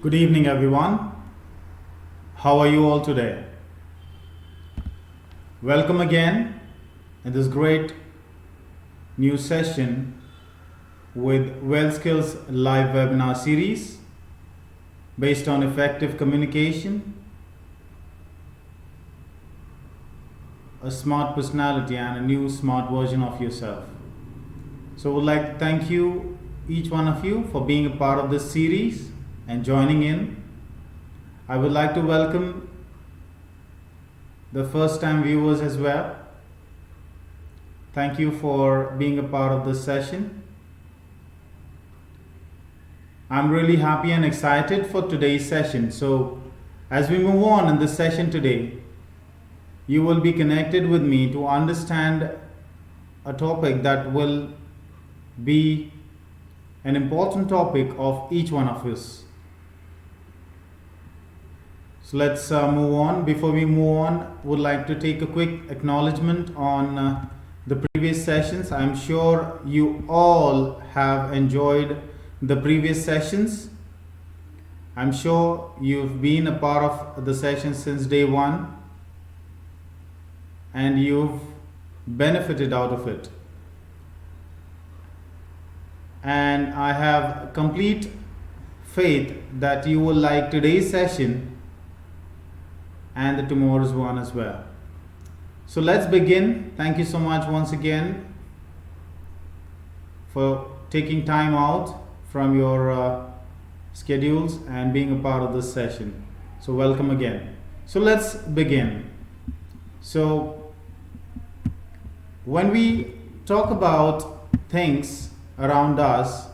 Good evening, everyone. How are you all today? Welcome again in this great new session with WellskillZ live webinar series based on effective communication, a smart personality, and a new smart version of yourself. So I would like to thank you, each one of you, for being a part of this series and joining in. I would like to welcome the first time viewers as well. Thank you for being a part of this session. I'm really happy and excited for today's session. So as we move on in this session today, you will be connected with me to understand a topic that will be an important topic of each one of us. So let's move on. Before we move on, would like to take a quick acknowledgement on the previous sessions. I'm sure you all have enjoyed the previous sessions. I'm sure you've been a part of the session since day one and you've benefited out of it. And I have complete faith that you will like today's session and the tomorrow's one as well. So let's begin. Thank you so much once again for taking time out from your schedules and being a part of this session. So welcome again. So let's begin. So when we talk about things around us,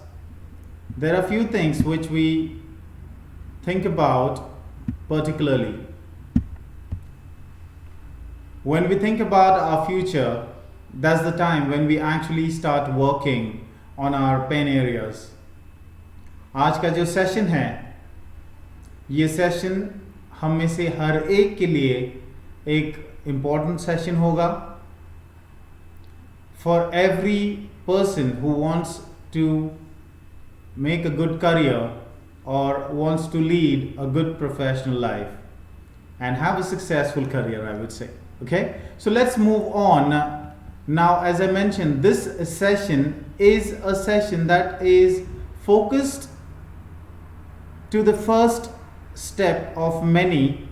there are a few things which we think about particularly. When we think about our future, that's the time when we actually start working on our pain areas. आज का जो session है, ये session हम में से हर एक के लिए एक इम्पॉर्टेंट सेशन होगा. For every person who wants to make a good career or wants to lead a good professional life and have a successful career, I would say. Okay, so let's move on. Now, as I mentioned, this session is a session that is focused to the first step of many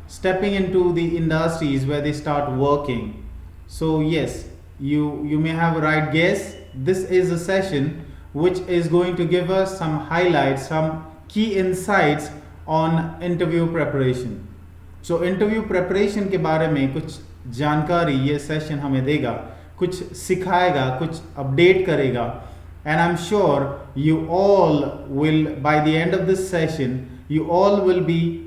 stepping into the industries where they start working. So yes, you may have a right guess. This is a session which is going to give us some highlights, some key insights on interview preparation. So interview preparation के बारे में कुछ जानकारी ये session हमें देगा, कुछ सिखाएगा, कुछ अपडेट करेगा. And I'm sure you all will, by the end of this session, you all will be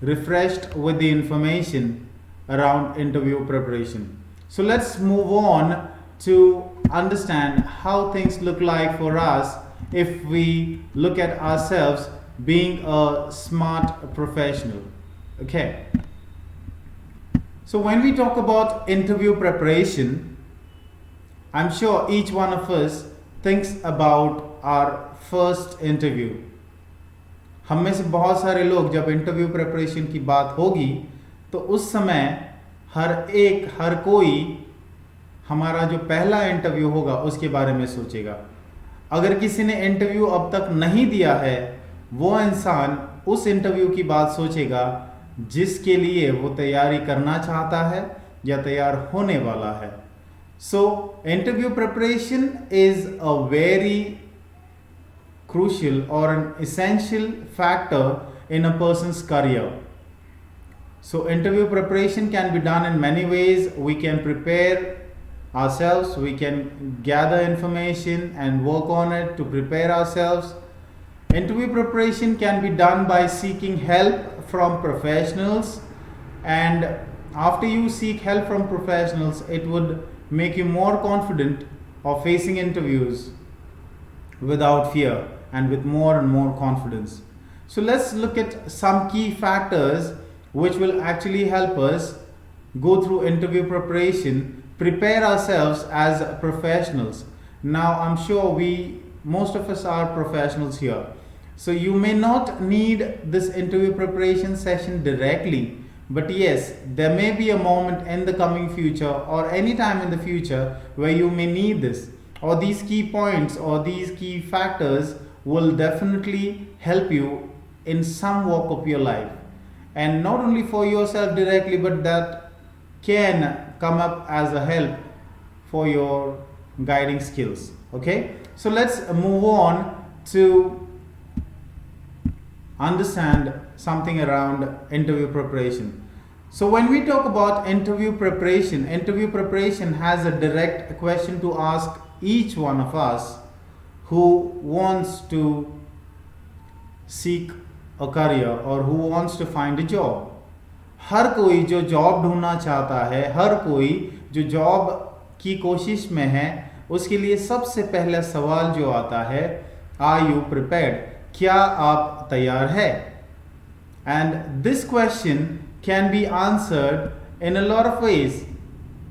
refreshed with the information around interview preparation. So let's move on to understand how things look like for us if we look at ourselves being a smart professional. Okay, so when we talk about interview preparation, I'm sure each one of us thinks about our first interview. हम में से बहुत सारे लोग जब interview preparation की बात होगी तो उस समय हर कोई हमारा जो पहला इंटरव्यू होगा उसके बारे में सोचेगा. अगर किसी ने इंटरव्यू अब तक नहीं दिया है, वो इंसान उस इंटरव्यू की बात सोचेगा जिसके लिए वो तैयारी करना चाहता है या तैयार होने वाला है. So interview preparation is a very crucial or an essential factor in a person's career. So interview preparation can be done in many ways. We can prepare ourselves, we can gather information and work on it to prepare ourselves. Interview preparation can be done by seeking help from professionals, and after you seek help from professionals, it would make you more confident of facing interviews without fear and with more and more confidence. So let's look at some key factors which will actually help us go through interview preparation, prepare ourselves as professionals. Now I'm sure most of us are professionals here. So you may not need this interview preparation session directly, but yes, there may be a moment in the coming future or any time in the future where you may need this, or these key points or these key factors will definitely help you in some walk of your life, and not only for yourself directly, but that can come up as a help for your guiding skills. Okay, so let's move on to understand something around interview preparation. So when we talk about interview preparation has a direct question to ask each one of us who wants to seek a career or who wants to find a job. हर कोई जो job ढूंढना चाहता है, हर कोई जो job की कोशिश में है, उसके लिए सबसे पहला सवाल जो आता है, आर यू प्रिपेयर्ड? क्या आप तैयार है? And this question can be answered in a lot of ways.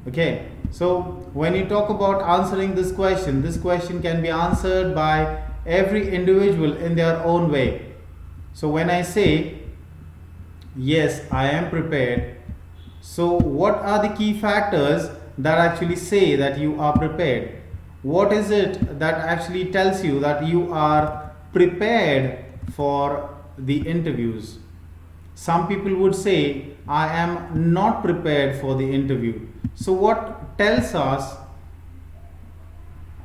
Okay, so when you talk about answering this question can be answered by every individual in their own way. So when I say yes, I am prepared, so what are the key factors that actually say that you are prepared? What is it that actually tells you that you are prepared for the interviews? Some people would say, I am not prepared for the interview. So what tells us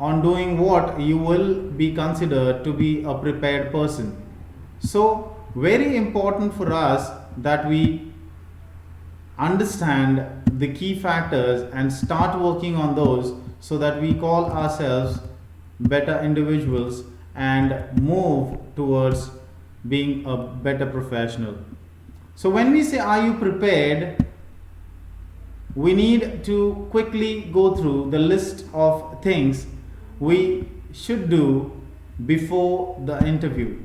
on doing what you will be considered to be a prepared person? So very important for us that we understand the key factors and start working on those so that we call ourselves better individuals and move towards being a better professional. So when we say, are you prepared? We need to quickly go through the list of things we should do before the interview.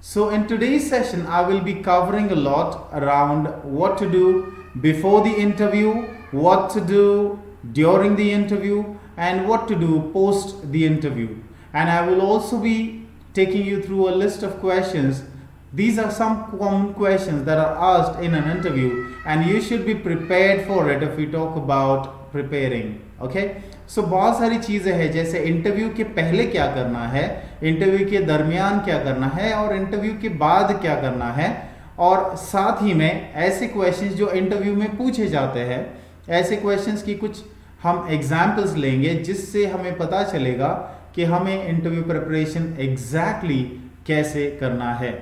So in today's session, I will be covering a lot around what to do before the interview, what to do during the interview, and what to do post the interview. And I will also be taking you through a list of questions. These are some common questions that are asked in an interview, and you should be prepared for it if we talk about preparing. Okay? So बहुत सारी चीज़ें हैं, जैसे interview के पहले क्या करना है, इंटरव्यू के दरमियान क्या करना है, और इंटरव्यू के बाद क्या करना है, और साथ ही में ऐसे क्वेश्चंस जो इंटरव्यू में पूछे जाते हैं, ऐसे क्वेश्चंस की कुछ हम एग्जाम्पल्स लेंगे जिससे हमें पता चलेगा कि हमें इंटरव्यू प्रिपरेशन एग्जैक्टली कैसे करना है.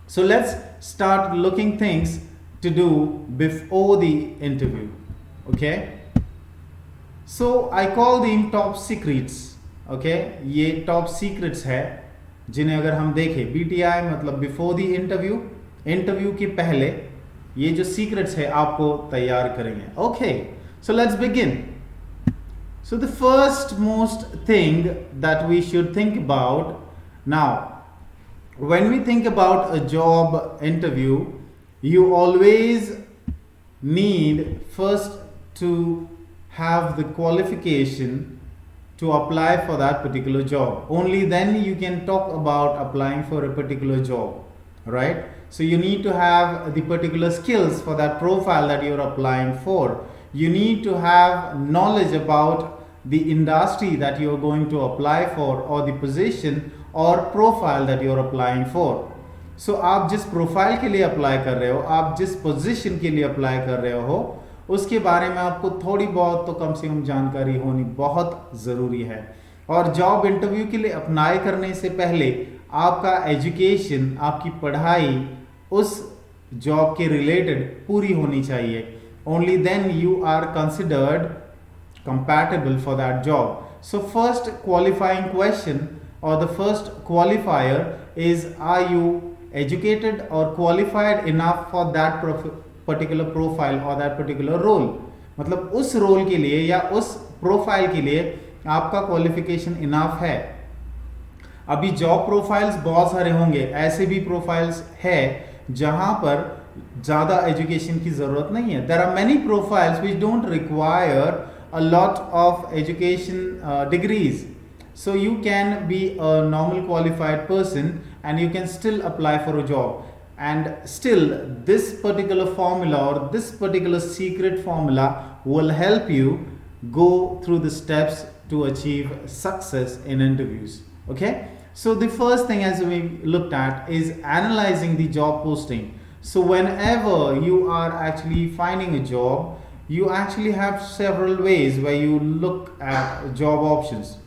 So let's start looking things to do before the interview. Okay? So I call them top secrets. Okay? ये top secrets है जिन्हें अगर हम देखें, BTI मतलब before the interview, इंटरव्यू के पहले ये जो secrets है आपको तैयार करेंगे. Okay? So let's begin. So the first most thing that we should think about now, when we think about a job interview, you always need first to have the qualification to apply for that particular job. Only then you can talk about applying for a particular job, right? So you need to have the particular skills for that profile that you're applying for. You need to have knowledge about the industry that you're going to apply for, or the position और profile that you are applying for. So आप जिस profile के लिए apply कर रहे हो, आप जिस पोजीशन के लिए अप्लाई कर रहे हो, उसके बारे में आपको थोड़ी बहुत तो कम से कम जानकारी होनी बहुत ज़रूरी है. और जॉब इंटरव्यू के लिए अप्लाई करने से पहले आपका एजुकेशन, आपकी पढ़ाई उस जॉब के रिलेटेड पूरी होनी चाहिए. Only then you are considered compatible for that job. So first qualifying question or the first qualifier is, are you educated or qualified enough for that particular profile or that particular role? मतलब उस role के लिए या उस profile के लिए आपका qualification enough है. अभी जॉब प्रोफाइल्स बहुत सारे होंगे, ऐसे भी प्रोफाइल्स है जहां पर ज़्यादा एजुकेशन की ज़रूरत नहीं है. There are many profiles which don't require a lot of education degrees, So you can be a normal qualified person and you can still apply for a job, and still this particular formula or this particular secret formula will help you go through the steps to achieve success in interviews. Okay, so the first thing, as we looked at, is analyzing the job posting. So whenever you are actually finding a job, you actually have several ways where you look at job options.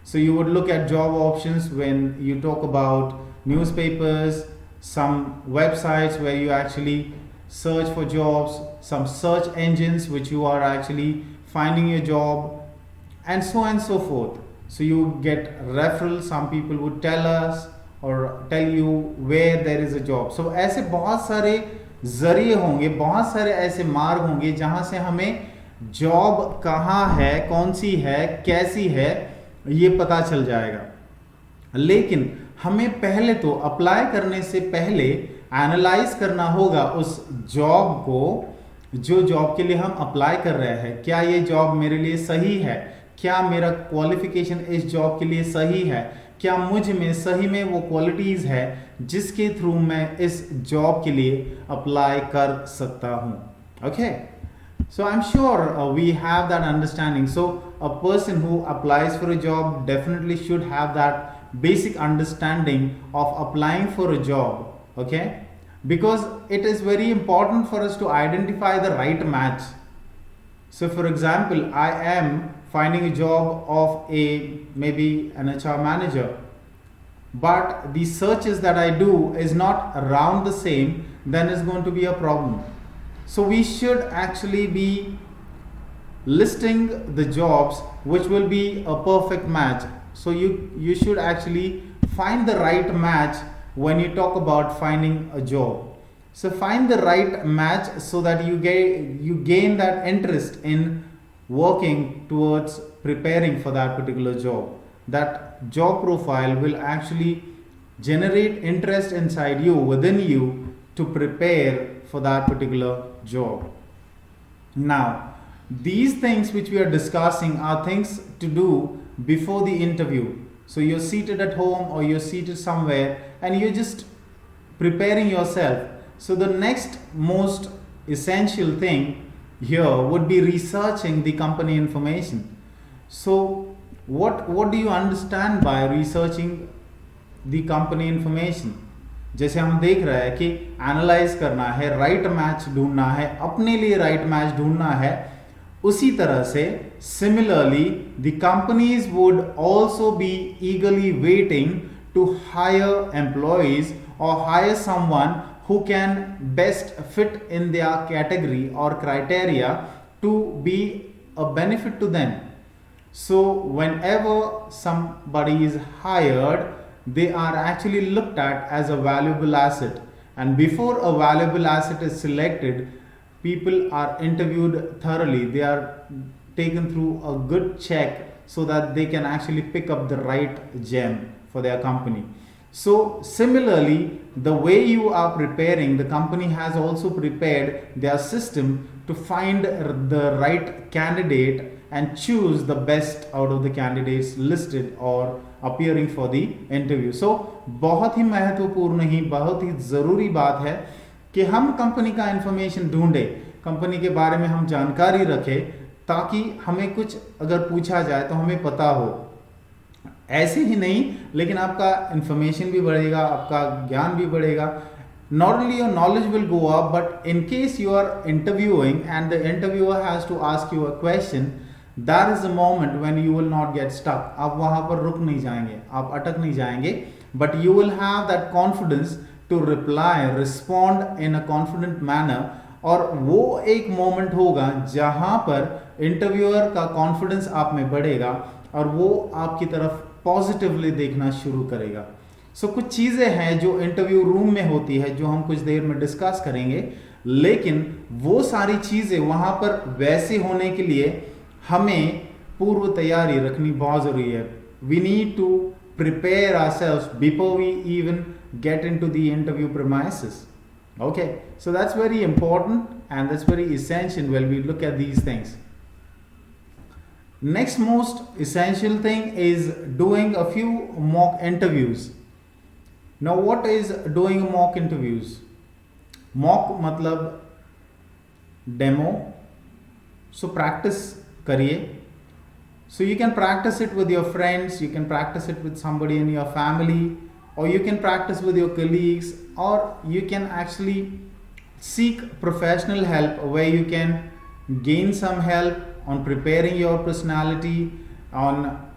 So you would look at job options when you talk about newspapers, some websites where you actually search for jobs, some search engines which you are actually finding your job, and so on and so forth. So you get referrals, some people would tell us or tell you where there is a job. So ऐसे बहुत सारे जरिए होंगे, बहुत सारे ऐसे मार्ग होंगे जहाँ से हमें जॉब कहाँ है, कौन सी है, कैसी है, ये पता चल जाएगा. लेकिन हमें पहले तो अप्लाई करने से पहले एनालाइज करना होगा उस जॉब को, जो जॉब के लिए हम अप्लाई कर रहे हैं. क्या ये जॉब मेरे लिए सही है? क्या मेरा क्वालिफिकेशन इस जॉब के लिए सही है? क्या मुझ में सही में वो क्वालिटीज है जिसके थ्रू मैं इस जॉब के लिए अप्लाई कर सकता हूँ? Okay, so I'm sure we have that understanding. So a person who applies for a job definitely should have that basic understanding of applying for a job. Okay, because it is very important for us to identify the right match. So for example, I am finding a job of maybe an HR manager, but the searches that I do is not around the same, then it's going to be a problem. So we should actually be listing the jobs which will be a perfect match. So you should actually find the right match when you talk about finding a job. So find the right match so that you gain that interest in working towards preparing for that particular job. That job profile will actually generate interest inside you, within you, to prepare for that particular job. Now, these things which we are discussing are things to do before the interview. So you're seated at home or you're seated somewhere and you're just preparing yourself. So the next most essential thing here would be researching the company information. So what do you understand by researching the company information? जैसे हम देख रहे हैं कि analyse करना है, right match ढूंढना है, अपने लिए राइट मैच ढूंढना है, उसी तरह से similarly the companies would also be eagerly waiting to hire employees और hire someone who can best fit in their category or criteria to be a benefit to them. So whenever somebody is hired, they are actually looked at as a valuable asset, and before a valuable asset is selected, people are interviewed thoroughly. They are taken through a good check so that they can actually pick up the right gem for their company. So similarly, the way you are preparing, the company has also prepared their system to find the right candidate and choose the best out of the candidates listed or appearing for the interview. So बहुत ही महत्वपूर्ण ही, बहुत ही ज़रूरी बात है कि हम company का information ढूंढे, कंपनी के बारे में हम जानकारी रखें, ताकि हमें कुछ अगर पूछा जाए तो हमें पता हो. ऐसे ही नहीं, लेकिन आपका इंफॉर्मेशन भी बढ़ेगा, आपका ज्ञान भी बढ़ेगा. Not only your knowledge will go up, but in case you are interviewing and the interviewer has to ask you a question, that is the moment when you will not get stuck. आप वहाँ पर रुक नहीं जाएंगे, आप अटक नहीं जाएंगे, but you will have that confidence to reply, respond in a confident manner. और वो एक मोमेंट होगा जहाँ पर इंटरव्यूअर का कॉन्फिडेंस आप में बढ़ेगा और वो आपकी तरफ पॉजिटिवली देखना शुरू करेगा. सो कुछ चीज़ें हैं जो इंटरव्यू रूम में होती है, जो हम कुछ देर में डिस्कस करेंगे, लेकिन वो सारी चीज़ें वहाँ पर वैसे होने के लिए हमें पूर्व तैयारी रखनी बहुत ज़रूरी है. We need to prepare ourselves before we even get into the interview premises. Okay, so that's very important and that's very essential when we look at these things. Next most essential thing is doing a few mock interviews. Now, what is doing mock interviews? Mock matlab demo. So practice kariye. So you can practice it with your friends, you can practice it with somebody in your family, or you can practice with your colleagues, or you can actually seek professional help where you can gain some help on preparing your personality, on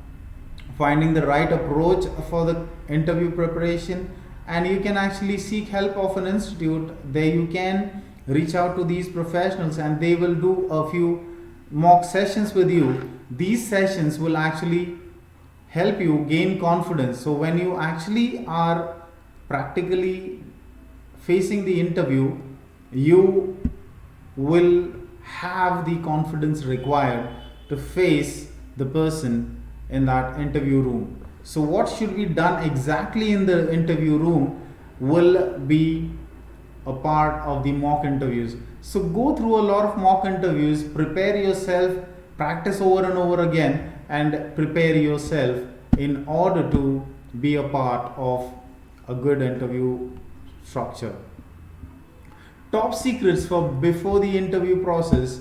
finding the right approach for the interview preparation, and you can actually seek help of an institute. There you can reach out to these professionals and they will do a few mock sessions with you. These sessions will actually help you gain confidence. So when you actually are practically facing the interview, you will have the confidence required to face the person in that interview room. So what should be done exactly in the interview room will be a part of the mock interviews. So go through a lot of mock interviews, prepare yourself, practice over and over again, and prepare yourself in order to be a part of a good interview structure. Top secrets for before the interview process.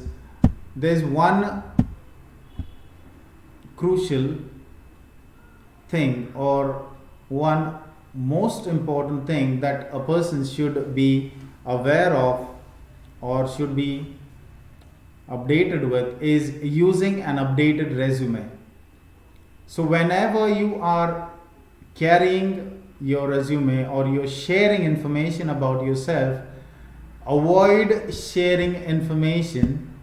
There's one crucial thing, or one most important thing that a person should be aware of or should be updated with, is using an updated resume. So whenever you are carrying your resume or you're sharing information about yourself, avoid sharing information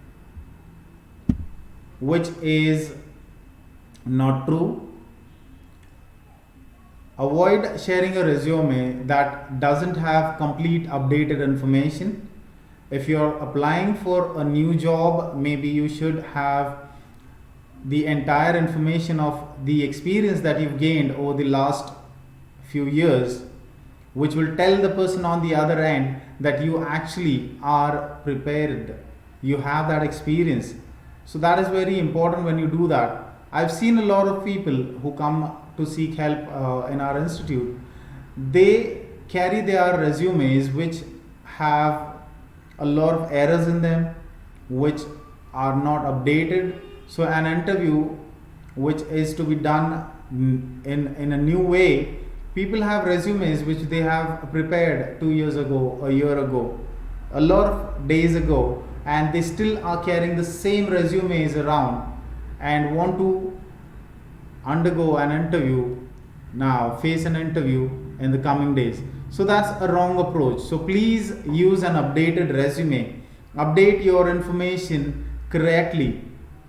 which is not true. Avoid sharing a resume that doesn't have complete updated information. If you're applying for a new job, maybe you should have the entire information of the experience that you've gained over the last few years, which will tell the person on the other end that you actually are prepared, you have that experience. So that is very important when you do that. I've seen a lot of people who come to seek help in our institute. They carry their resumes which have a lot of errors in them, which are not updated. So an interview which is to be done in a new way, people have resumes which they have prepared 2 years ago, a year ago, a lot of days ago, and they still are carrying the same resumes around and want to undergo an interview now, face an interview in the coming days. So that's a wrong approach. So please use an updated resume. Update your information correctly.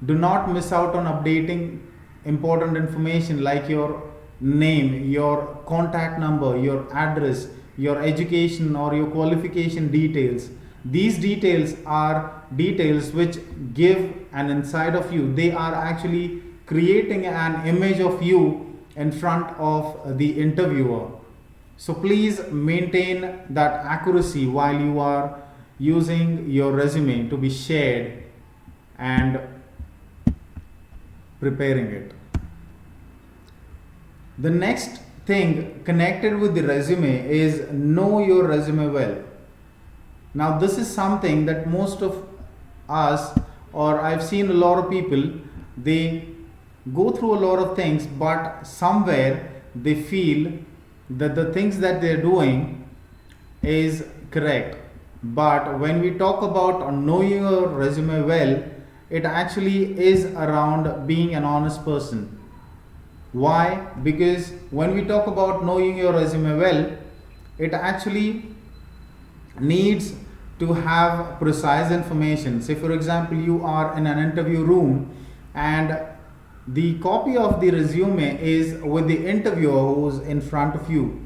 Do not miss out on updating important information like your name, your contact number, your address, your education or your qualification details. These details are details which give an insight of you. They are actually creating an image of you in front of the interviewer. So please maintain that accuracy while you are using your resume to be shared and preparing it. The next thing connected with the resume is know your resume well. Now this is something that most of us, or I've seen a lot of people, they go through a lot of things, but somewhere they feel that the things that they're doing is correct. But when we talk about knowing your resume well, it actually is around being an honest person. Why? Because when we talk about knowing your resume well, it actually needs to have precise information. Say for example, you are in an interview room and the copy of the resume is with the interviewer who's in front of you.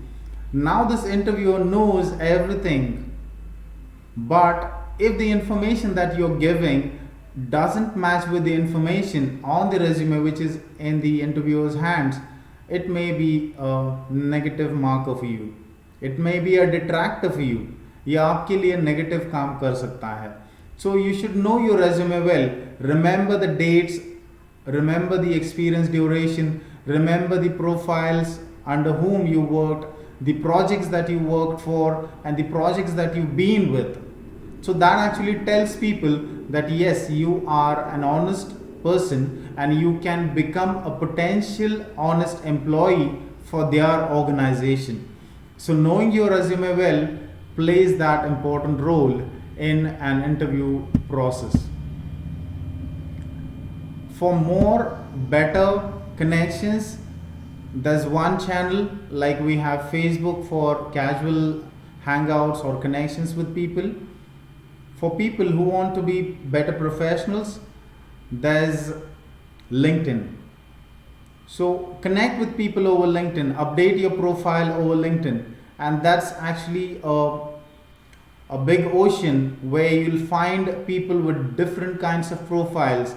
Now this interviewer knows everything, but if the information that you're giving doesn't match with the information on the resume which is in the interviewer's hands, it may be a negative marker for you. It may be a detractor for you. ये आपके लिए negative काम कर सकता है. So you should know your resume well. Remember the dates remember the experience duration, remember the profiles under whom you worked, the projects that you worked for, and the projects that you've been with. So that actually tells people that yes, you are an honest person and you can become a potential honest employee for their organization. So knowing your resume well plays that important role in an interview process. For more better connections, there's one channel, like we have Facebook for casual hangouts or connections with people. For people who want to be better professionals, there's LinkedIn. So connect with people over LinkedIn, update your profile over LinkedIn, and that's actually a big ocean where you'll find people with different kinds of profiles.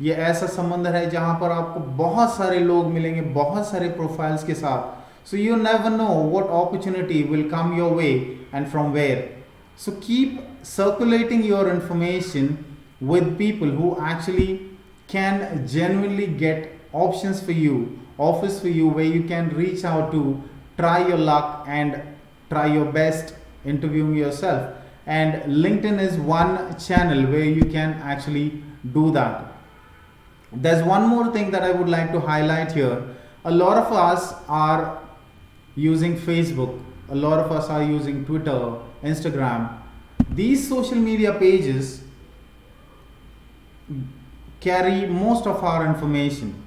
ये ऐसा समंदर है जहाँ पर आपको बहुत सारे लोग मिलेंगे बहुत सारे प्रोफाइल्स के साथ. So you never know what opportunity will come your way and from where. So keep circulating your information with people who actually can genuinely get options for you, offers for you, where you can reach out to, try your luck and try your best interviewing yourself. And LinkedIn is one channel where you can actually do that. There's one more thing that I would like to highlight here. A lot of us are using Facebook, a lot of us are using Twitter, Instagram. These social media pages carry most of our information.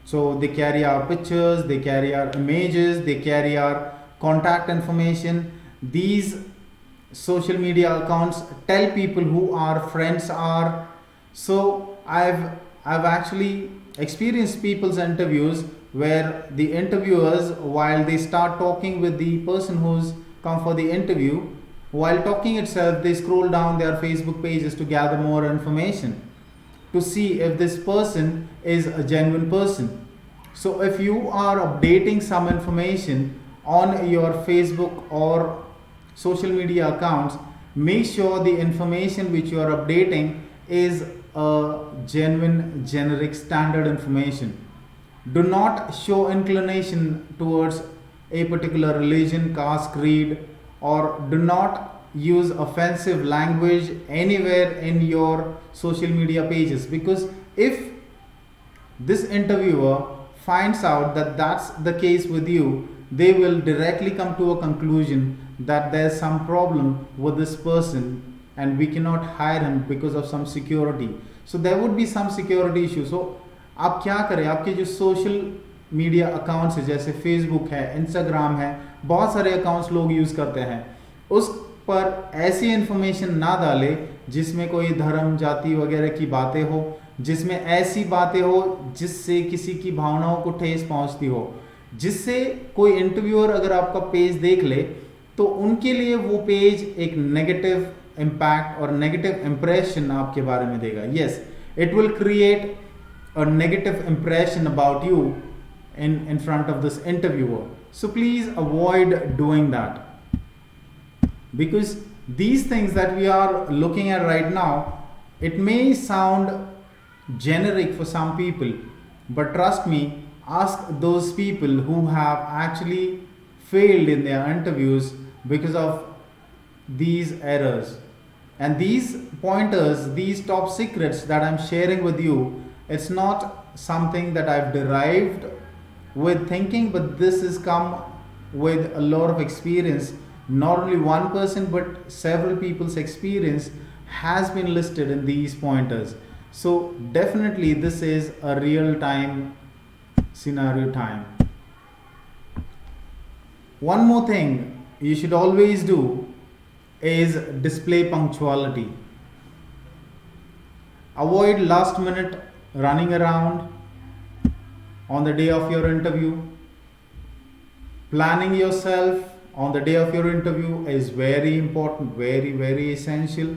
So they carry our pictures, they carry our images, they carry our contact information. These social media accounts tell people who our friends are. So I've actually experienced people's interviews where the interviewers, while they start talking with the person who's come for the interview, while talking itself, they scroll down their Facebook pages to gather more information to see if this person is a genuine person. So if you are updating some information on your Facebook or social media accounts, make sure the information which you are updating is a genuine, generic, standard information. Do not show inclination towards a particular religion, caste, creed, or do not use offensive language anywhere in your social media pages, because if this interviewer finds out that that's the case with you, they will directly come to a conclusion that there's some problem with this person and we cannot hire him because of some security. So there would be some security issue. So आप क्या करें, आपके जो social media accounts है जैसे Facebook है, Instagram है, बहुत सारे अकाउंट्स लोग यूज़ करते हैं, उस पर ऐसी इन्फॉर्मेशन ना डालें जिसमें कोई धर्म, जाति वगैरह की बातें हो, जिसमें ऐसी बातें हो जिससे किसी की भावनाओं को ठेस पहुंचती हो, जिससे कोई इंटरव्यूअर अगर आपका पेज देख ले तो उनके लिए वो पेज एक नेगेटिव इम्पैक्ट और नेगेटिव इंप्रेशन आपके बारे में देगा. Yes, it will create a negative impression about you in front of this interviewer. So please avoid doing that, because these things that we are looking at right now, it may sound generic for some people, but trust me, ask those people who have actually failed in their interviews because of these errors. And these pointers, these top secrets that I'm sharing with you, it's not something that I've derived with thinking, but this has come with a lot of experience. Not only one person, but several people's experience has been listed in these pointers. So definitely this is a real-time scenario time. One more thing you should always do is display punctuality. Avoid last minute running around on the day of your interview. Planning yourself on the day of your interview is very important, very, very essential,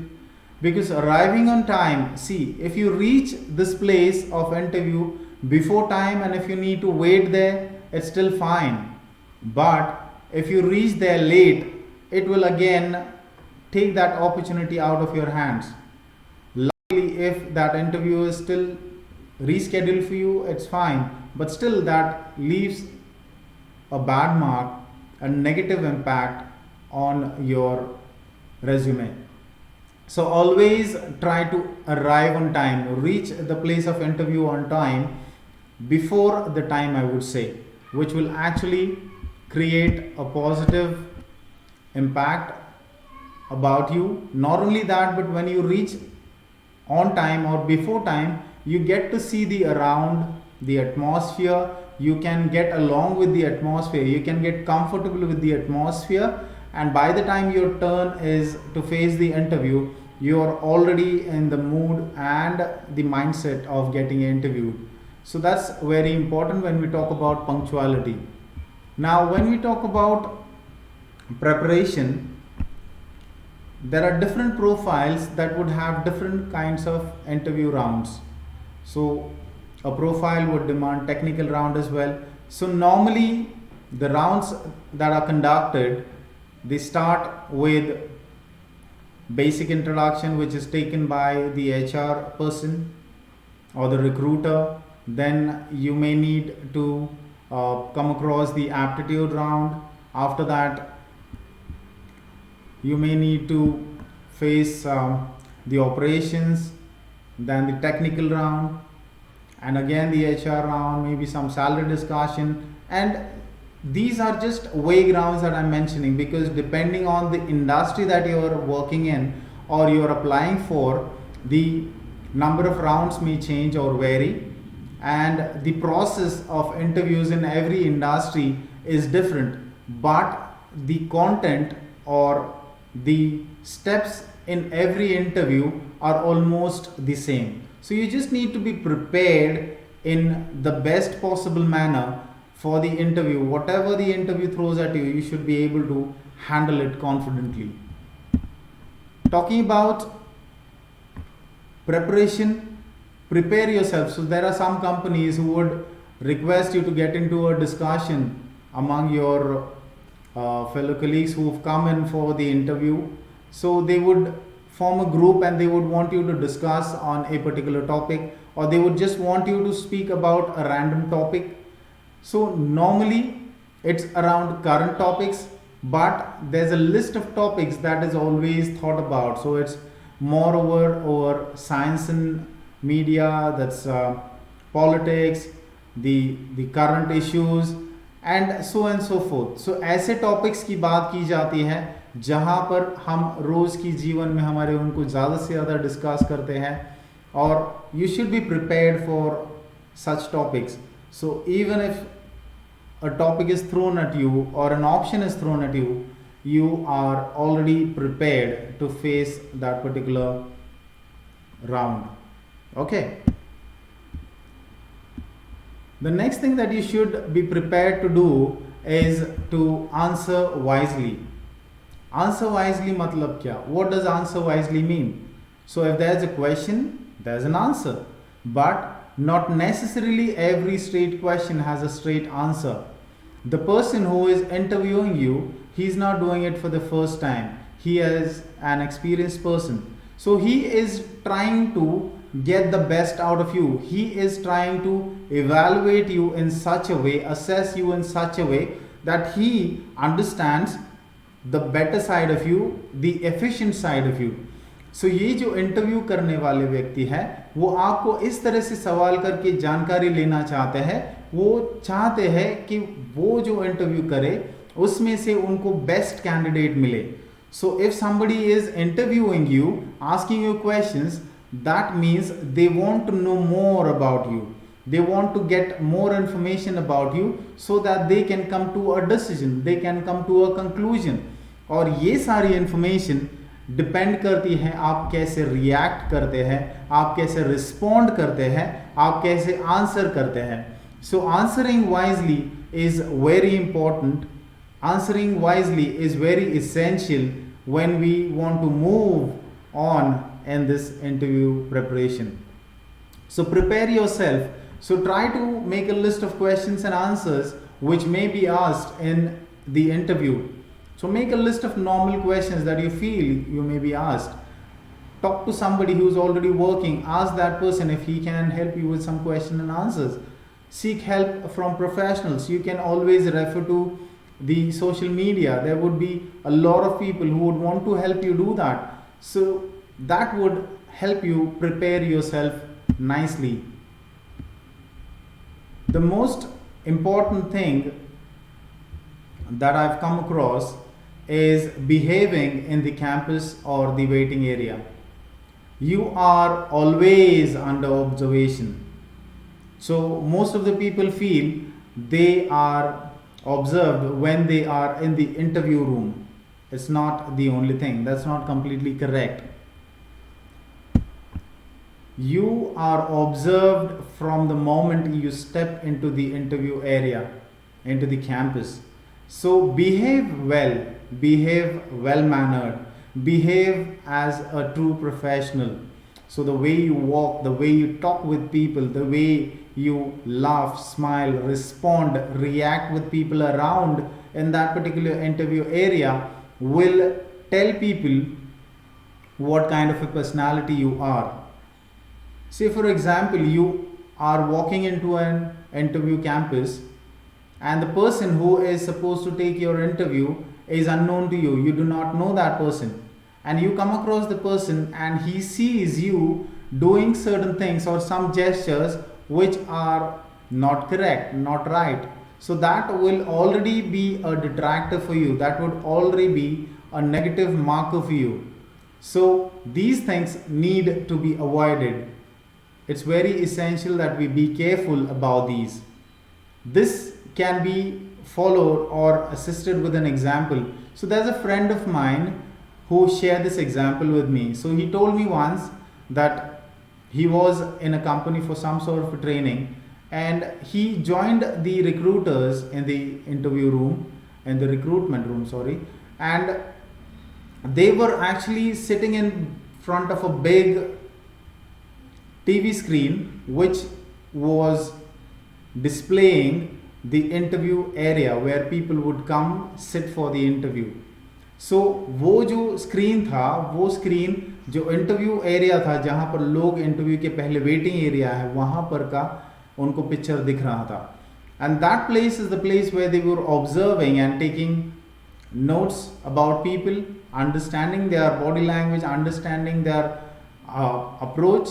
because arriving on time, see, if you reach this place of interview before time and if you need to wait there, it's still fine. But if you reach there late, it will again take that opportunity out of your hands. Luckily, if that interview is still reschedule for you, it's fine, but still that leaves a bad mark, a negative impact on your resume. So always try to arrive on time, reach the place of interview on time, before the time, I would say, which will actually create a positive impact about you. Not only that, but when you reach on time or before time, you get to see the around, the atmosphere, you can get along with the atmosphere, you can get comfortable with the atmosphere, and by the time your turn is to face the interview, you are already in the mood and the mindset of getting interviewed. So that's very important when we talk about punctuality. Now when we talk about preparation, there are different profiles that would have different kinds of interview rounds. So a profile would demand technical round as well. So normally the rounds that are conducted, they start with basic introduction, which is taken by the HR person or the recruiter. Then you may need to come across the aptitude round. After that, you may need to face the operations, then the technical round, and again the HR round, maybe some salary discussion. And these are just vague rounds that I'm mentioning, because depending on the industry that you're working in or you're applying for, the number of rounds may change or vary, and the process of interviews in every industry is different, but the content or the steps in every interview are almost the same. So you just need to be prepared in the best possible manner for the interview. Whatever the interview throws at you, you should be able to handle it confidently. Talking about preparation, prepare yourself. So there are some companies who would request you to get into a discussion among your fellow colleagues who have come in for the interview. So they would form a group and they would want you to discuss on a particular topic, or they would just want you to speak about a random topic. So normally it's around current topics, but there's a list of topics that is always thought about. So it's more over science and media, that's politics, the current issues, and so forth. So ऐसे topics की बात की जाती है जहाँ पर हम रोज़ की जीवन में हमारे उनको ज़्यादा से ज़्यादा डिस्कस करते हैं, और you should be prepared for such topics. So even if a topic is thrown at you or an option is thrown at you, you are already prepared to face that particular round. Okay. The next thing that you should be prepared to do is to answer wisely. Answer wisely matlab kya? What does answer wisely mean? So if there's a question, there's an answer. But not necessarily every straight question has a straight answer. The person who is interviewing you, he's not doing it for the first time. He is an experienced person. So he is trying to get the best out of you. He is trying to evaluate you in such a way, assess you in such a way that he understands the better side of you, the efficient side of you. So ये जो interview करने वाले व्यक्ति है, वो आपको इस तरह से सवाल करके जानकारी लेना चाहते हैं. वो चाहते हैं कि वो जो इंटरव्यू करे उसमें से उनको बेस्ट कैंडिडेट मिले. So if somebody is interviewing you, asking you questions, that means they want to know more about you. They want to get more information about you so that they can come to a decision, they can come to a conclusion. और ये सारी information depend करती है आप कैसे react करते हैं, आप कैसे रिस्पॉन्ड करते हैं, आप कैसे आंसर करते हैं. So answering wisely is very important. Answering wisely is very essential when we want to move on in this interview preparation. So prepare yourself. So try to make a list of questions and answers which may be asked in the interview. So make a list of normal questions that you feel you may be asked. talk to somebody who's already working. Ask that person if he can help you with some question and answers. Seek help from professionals. You can always refer to the social media. There would be a lot of people who would want to help you do that. So that would help you prepare yourself nicely. The most important thing that I've come across is behaving in the campus or the waiting area. You are always under observation. So most of the people feel they are observed when they are in the interview room. It's not the only thing. That's not completely correct. You are observed from the moment you step into the interview area, into the campus. So behave well mannered, behave as a true professional. So the way you walk, the way you talk with people, the way you laugh, smile, respond, react with people around in that particular interview area will tell people what kind of a personality you are. Say for example, you are walking into an interview campus and the person who is supposed to take your interview is unknown to you. You do not know that person. And you come across the person and he sees you doing certain things or some gestures which are not correct, not right. So that will already be a detractor for you. That would already be a negative marker for you. So these things need to be avoided. It's very essential that we be careful about these. This can be followed or assisted with an example. So there's a friend of mine who shared this example with me. So he told me once that he was in a company for some sort of a training and he joined the recruiters in the interview room, in the recruitment room, and they were actually sitting in front of a big TV screen which was displaying the interview area where people would come sit for the interview. So वो जो screen था, वो screen जो interview area था जहाँ पर लोग interview के पहले वेटिंग एरिया है वहाँ पर का उनको पिक्चर दिख रहा था. And that place is the place where they were observing and taking notes about people, understanding their body language, understanding their approach.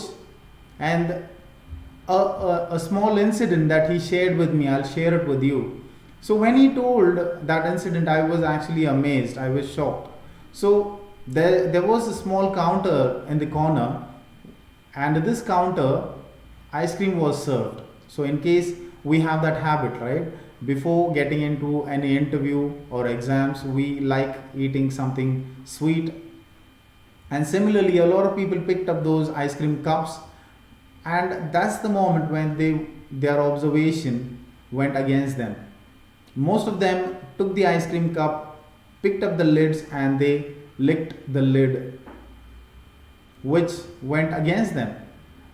And a small incident that he shared with me, I'll share it with you. So when he told that incident, I was actually amazed. I was shocked. So there was a small counter in the corner, and at this counter, ice cream was served. So in case we have that habit, right? Before getting into any interview or exams, we like eating something sweet. And similarly, a lot of people picked up those ice cream cups, and that's the moment when their observation went against them. Most of them took the ice cream cup, picked up the lids, and they licked the lid, which went against them.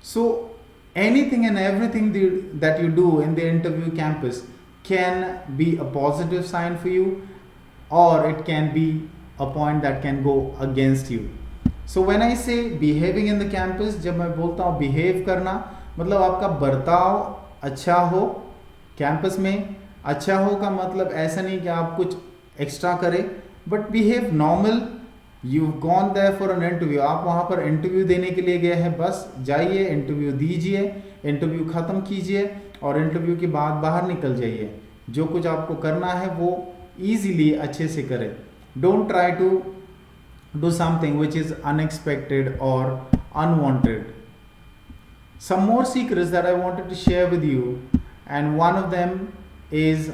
So anything and everything that you do in the interview campus can be a positive sign for you, or it can be a point that can go against you. So when I say behaving in the campus, जब मैं बोलता हूँ behave करना, मतलब आपका बर्ताव अच्छा हो कैंपस में. अच्छा हो का मतलब ऐसा नहीं कि आप कुछ एक्स्ट्रा करें, but behave normal. You gone there for an interview, आप वहाँ पर इंटरव्यू देने के लिए गए हैं, बस जाइए, इंटरव्यू दीजिए, इंटरव्यू ख़त्म कीजिए और इंटरव्यू के बाद बाहर निकल जाइए. जो कुछ आपको करना है वो ईजीली अच्छे से करें. Don't try to do something which is unexpected or unwanted. Some more secrets that I wanted to share with you, and one of them is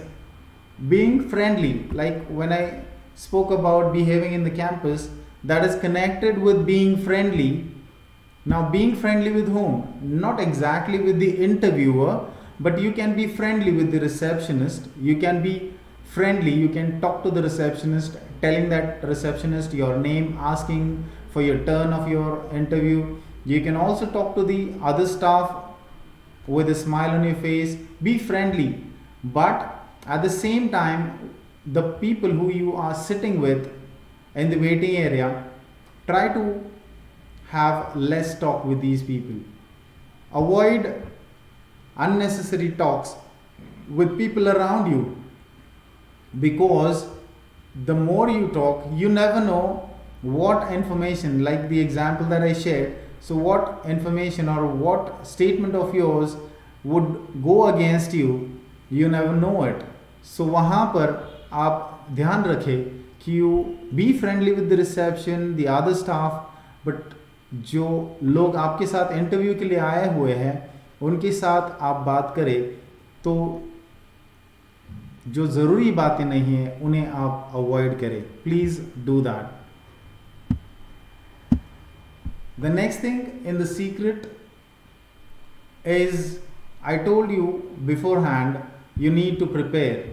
being friendly. Like when I spoke about behaving in the campus, that is connected with being friendly. Now being friendly with whom? Not exactly with the interviewer, but you can be friendly with the receptionist. You can be friendly, you can talk to the receptionist, telling that receptionist your name, asking for your turn of your interview. You can also talk to the other staff with a smile on your face. Be friendly, but at the same time, the people who you are sitting with in the waiting area, try to have less talk with these people. Avoid unnecessary talks with people around you, because the more you talk, you never know what information, like the example that I shared, so what information or what statement of yours would go against you never know it. So वहाँ पर आप ध्यान रखें कि you be friendly with the reception, the other staff, but जो लोग आपके साथ इंटरव्यू के लिए आए हुए हैं उनके साथ आप बात करें, तो जो ज़रूरी बातें नहीं है उन्हें आप अवॉइड करें. Please do that. The next thing in the secret is, I told you beforehand, you need to prepare.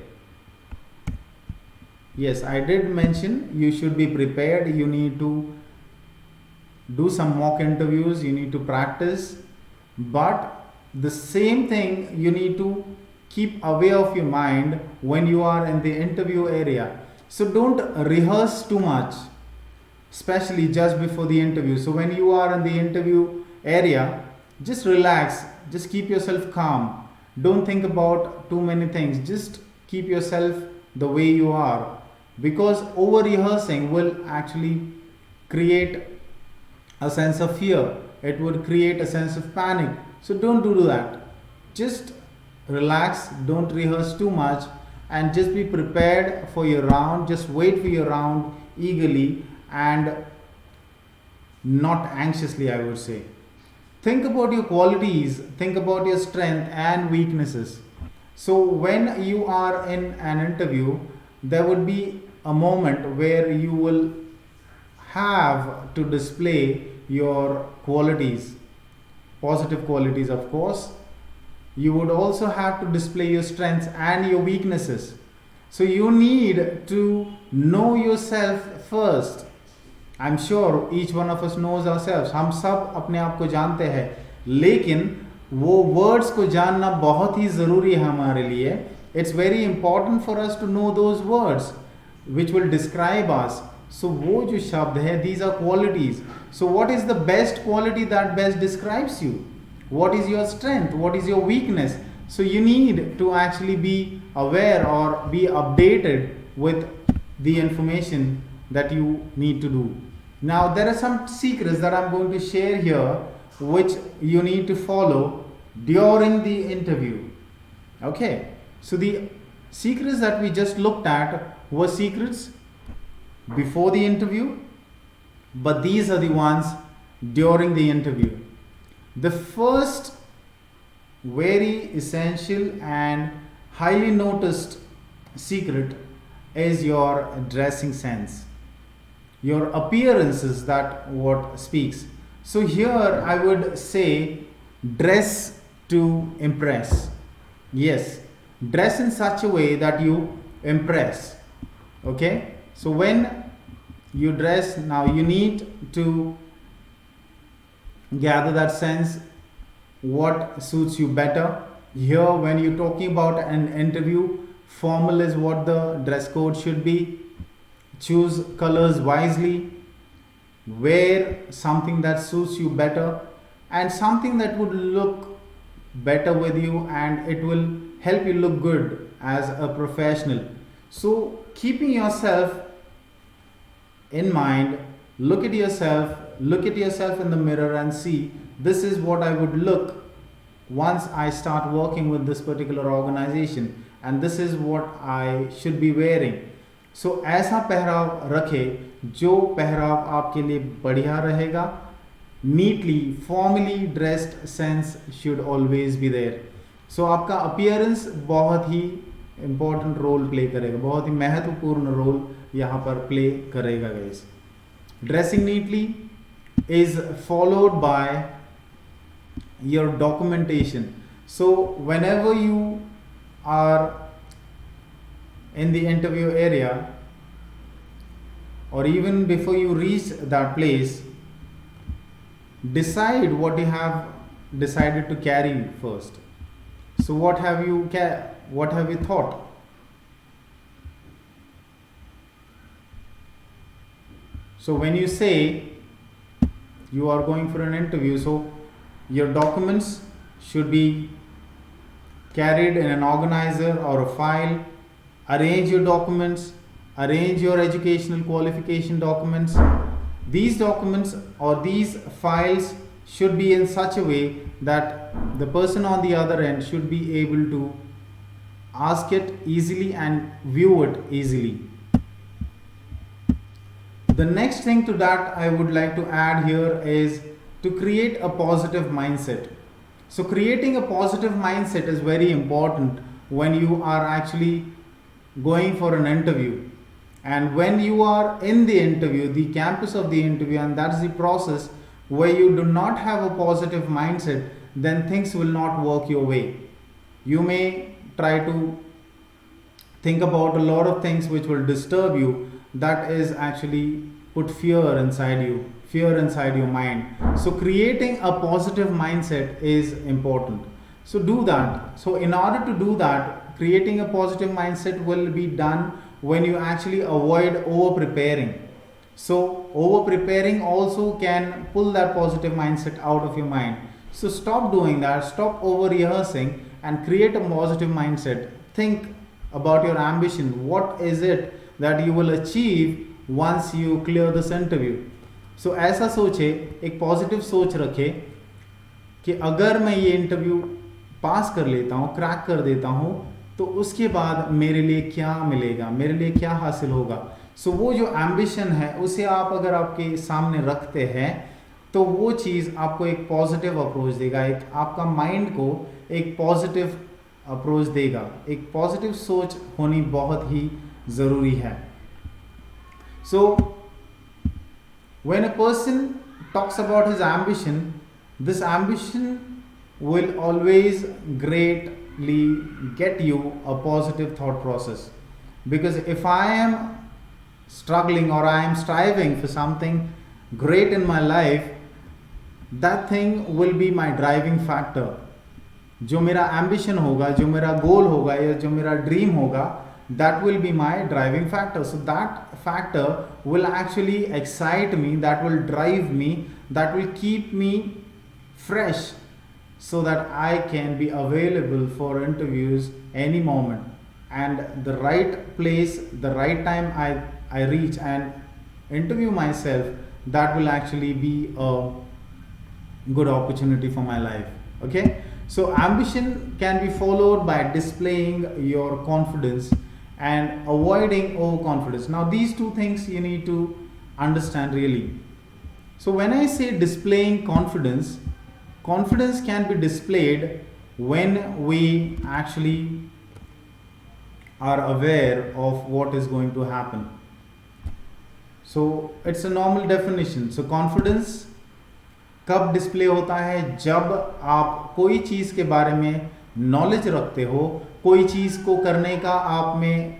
Yes, I did mention you should be prepared. You need to do some mock interviews, you need to practice, but the same thing you need to keep aware of your mind when you are in the interview area. So don't rehearse too much, especially just before the interview. So when you are in the interview area, just relax, just keep yourself calm. Don't think about too many things, just keep yourself the way you are, because over rehearsing will actually create a sense of fear. It would create a sense of panic. So don't do that. Just relax, don't rehearse too much, and just be prepared for your round. Just wait for your round eagerly and not anxiously, I would say. Think about your qualities, think about your strength and weaknesses. So when you are in an interview, there would be a moment where you will have to display your qualities, positive qualities, of course. You would also have to display your strengths and your weaknesses. So you need to know yourself first. I'm sure each one of us knows ourselves. हम सब अपने आप को जानते हैं, लेकिन वो words को जानना बहुत ही ज़रूरी है हमारे लिए. It's very important for us to know those words which will describe us. So वो जो शब्द है, these are qualities. So what is the best quality that best describes you? What is your strength? What is your weakness? So you need to actually be aware or be updated with the information that you need to do. Now there are some secrets that I'm going to share here which you need to follow during the interview. Okay, so the secrets that we just looked at were secrets before the interview, but these are the ones during the interview. The first very essential and highly noticed secret is your dressing sense. Your appearance is that what speaks. So here I would say dress to impress. Yes, dress in such a way that you impress. Okay, so when you dress, now you need to gather that sense what suits you better. Here when you're talking about an interview, formal is what the dress code should be. Choose colors wisely, wear something that suits you better and something that would look better with you, and it will help you look good as a professional. So keeping yourself in mind, look at yourself in the mirror and see, this is what I would look once I start working with this particular organization, and this is what I should be wearing. So ऐसा पहराव रखें जो पहराव आपके लिए बढ़िया रहेगा. Neatly, formally dressed sense should always be there. So आपका appearance बहुत ही important role play करेगा, बहुत ही महत्वपूर्ण role यहाँ पर play करेगा guys. Dressing neatly is followed by your documentation. So whenever you are in the interview area, or even before you reach that place, decide what you have decided to carry first. So what have you thought? So when you say You are going for an interview, so your documents should be carried in an organizer or a file. Arrange your documents, arrange your educational qualification documents. These documents or these files should be in such a way that the person on the other end should be able to ask it easily and view it easily. The next thing to that I would like to add here is to create a positive mindset. So creating a positive mindset is very important when you are actually going for an interview. And when you are in the interview, the campus of the interview, and that's the process where you do not have a positive mindset, then things will not work your way. You may try to think about a lot of things which will disturb you. That is actually put fear inside you, fear inside your mind. So creating a positive mindset is important. So do that. So in order to do that, creating a positive mindset will be done when you actually avoid over preparing. So over preparing also can pull that positive mindset out of your mind. So stop doing that, stop over rehearsing and create a positive mindset. Think about your ambition. What is it that you will achieve once you clear this interview? So ऐसा सोचे, एक positive सोच रखे कि अगर मैं ये interview पास कर लेता हूँ, क्रैक कर देता हूँ, तो उसके बाद मेरे लिए क्या मिलेगा, मेरे लिए क्या हासिल होगा. सो वो जो एम्बिशन है उसे आप अगर आपके सामने रखते हैं तो वो चीज़ आपको एक पॉजिटिव अप्रोच देगा, एक आपका माइंड को एक पॉजिटिव अप्रोच देगा. एक पॉजिटिव सोच होनी बहुत ही ज़रूरी है. सो when a person talks about his ambition, this ambition will always greatly get you a positive thought process. Because if I am struggling or I am striving for something great in my life, that thing will be my driving factor. जो मेरा ambition होगा, जो मेरा goal होगा या जो मेरा dream होगा, that will be my driving factor. So that factor will actually excite me, that will drive me, that will keep me fresh so that I can be available for interviews any moment. And the right place, the right time I reach and interview myself, that will actually be a good opportunity for my life. Okay, so ambition can be followed by displaying your confidence and avoiding overconfidence. Now these two things you need to understand really. So when I say displaying confidence, confidence can be displayed when we actually are aware of what is going to happen. So it's a normal definition. So confidence कब display होता है? जब आप कोई चीज़ के बारे में knowledge रखते हो, कोई चीज़ को करने का आप में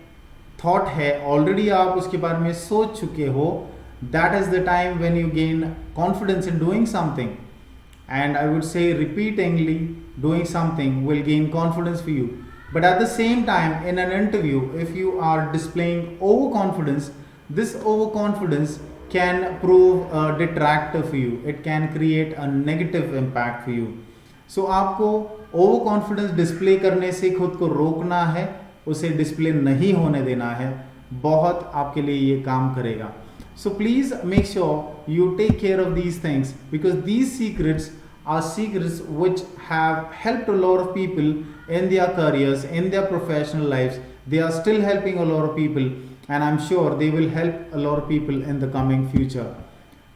थॉट है, ऑलरेडी आप उसके बारे में सोच चुके हो. That is the time when you gain confidence in doing something. And I would say repeatedly doing something will gain confidence for you. But at the same time, in an interview, if you are displaying overconfidence, this overconfidence can prove a detractor for you. It can create a negative impact for you. So आपको overconfidence display करने से खुद को रोकना है, उसे display नहीं होने देना है. बहुत आपके लिए ये काम करेगा. So please make sure you take care of these things, because these secrets are secrets which have helped a lot of people in their careers, in their professional lives. They are still helping a lot of people, and I'm sure they will help a lot of people in the coming future.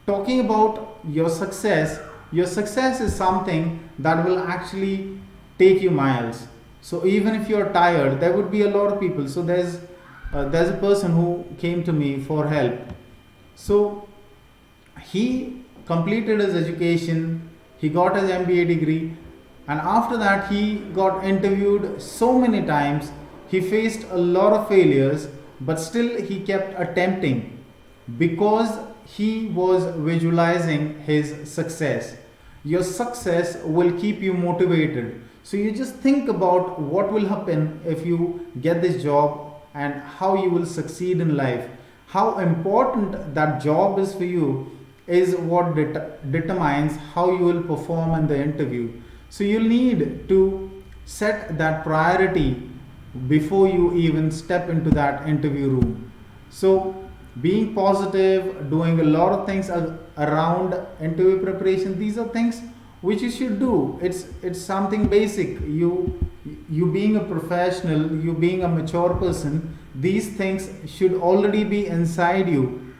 Talking about your success is something that will actually take you miles. So even if you're tired, there would be a lot of people. So there's a person who came to me for help. So he completed his education, he got his MBA degree, and after that he got interviewed so many times. He faced a lot of failures, but still he kept attempting because he was visualizing his success. Your success will keep you motivated. So you just think about what will happen if you get this job and how you will succeed in life, how important that job is for you, is what determines how you will perform in the interview. So you need to set that priority before you even step into that interview room. So being positive, doing a lot of things around interview preparation, these are things which you should do. It's something basic. You being a professional, you being a mature person, these things should already be inside you.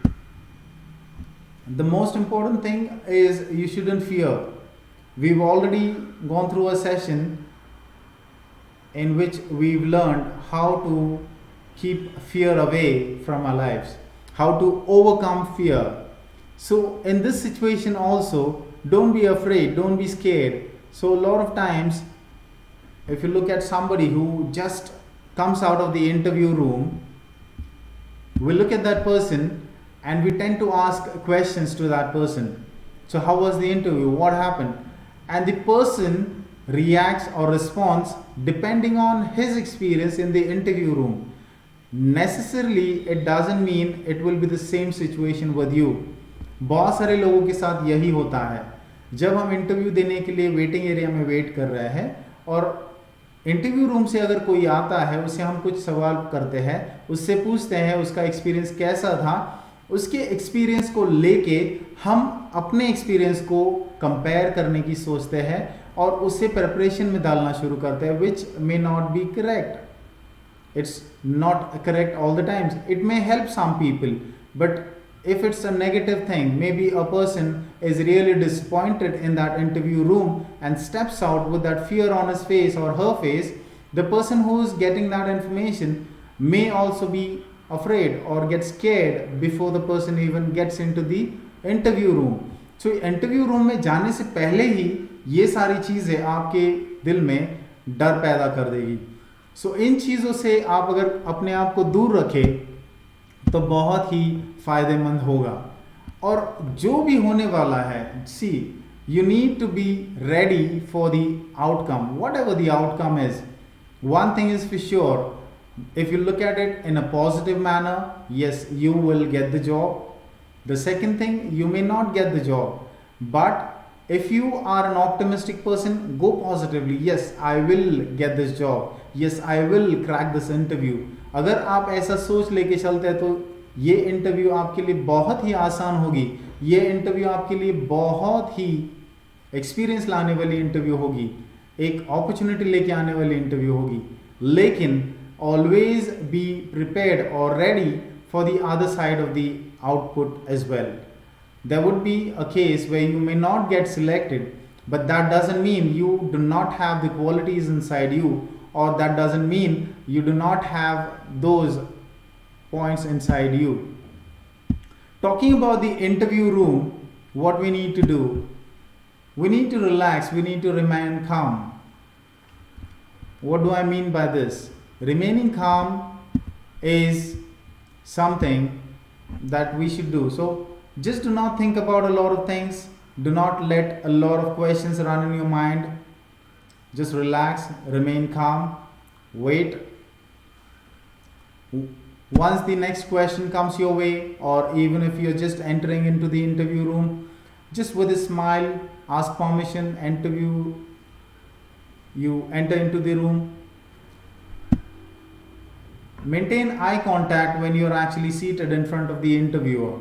The most important thing is you shouldn't fear. We've already gone through a session in which we've learned how to keep fear away from our lives, how to overcome fear. So in this situation also, don't be afraid, don't be scared. So a lot of times, if you look at somebody who just comes out of the interview room, we look at that person and we tend to ask questions to that person. So how was the interview? What happened? And the person reacts or responds depending on his experience in the interview room. Necessarily it doesn't mean it will be the same situation with you. बहुत सारे लोगों के साथ यही होता है. जब हम इंटरव्यू देने के लिए वेटिंग एरिया में वेट कर रहे हैं और इंटरव्यू रूम से अगर कोई आता है, उससे हम कुछ सवाल करते हैं, उससे पूछते हैं उसका एक्सपीरियंस कैसा था, उसके एक्सपीरियंस को लेके हम अपने एक्सपीरियंस को कंपेयर करने की सोचते हैं और उससे प्रिपरेशन में डालना शुरू करते हैं, which may not be correct. It's not correct all the times. It may help some people, but if it's a negative thing, maybe a person is really disappointed in that interview room and steps out with that fear on his face or her face, the person who is getting that information may also be afraid or get scared before the person even gets into the interview room. So interview room में जाने से पहले ही ये सारी चीज़ें आपके दिल में डर पैदा कर देगी. सो इन चीज़ों से आप अगर अपने आप को दूर रखें तो बहुत ही फायदेमंद होगा. और जो भी होने वाला है, सी you need to be ready for the outcome, whatever the outcome is. One thing is for sure, if you look at it in a positive manner, yes, you will get the job. The second thing, you may not get the job, but if you are an optimistic person, go positively. Yes, I will get this job. Yes, I will crack this interview. अगर आप ऐसा सोच लेके चलते हैं तो ये interview आपके लिए बहुत ही आसान होगी. ये इंटरव्यू आपके लिए बहुत ही एक्सपीरियंस लाने वाली इंटरव्यू होगी, एक अपॉर्चुनिटी लेके आने वाली इंटरव्यू होगी. लेकिन always be prepared or ready for the other side of the output as well. There would be a case where you may not get selected, but that doesn't mean you do not have the qualities inside you, or that doesn't mean you do not have those points inside you. Talking about the interview room, what we need to do, we need to relax, we need to remain calm. What do I mean by this? Remaining calm is something that we should do. So just do not think about a lot of things. Do not let a lot of questions run in your mind. Just relax, remain calm, wait. Once the next question comes your way, or even if you're just entering into the interview room, just with a smile, ask permission, you enter into the room. Maintain eye contact when you're actually seated in front of the interviewer.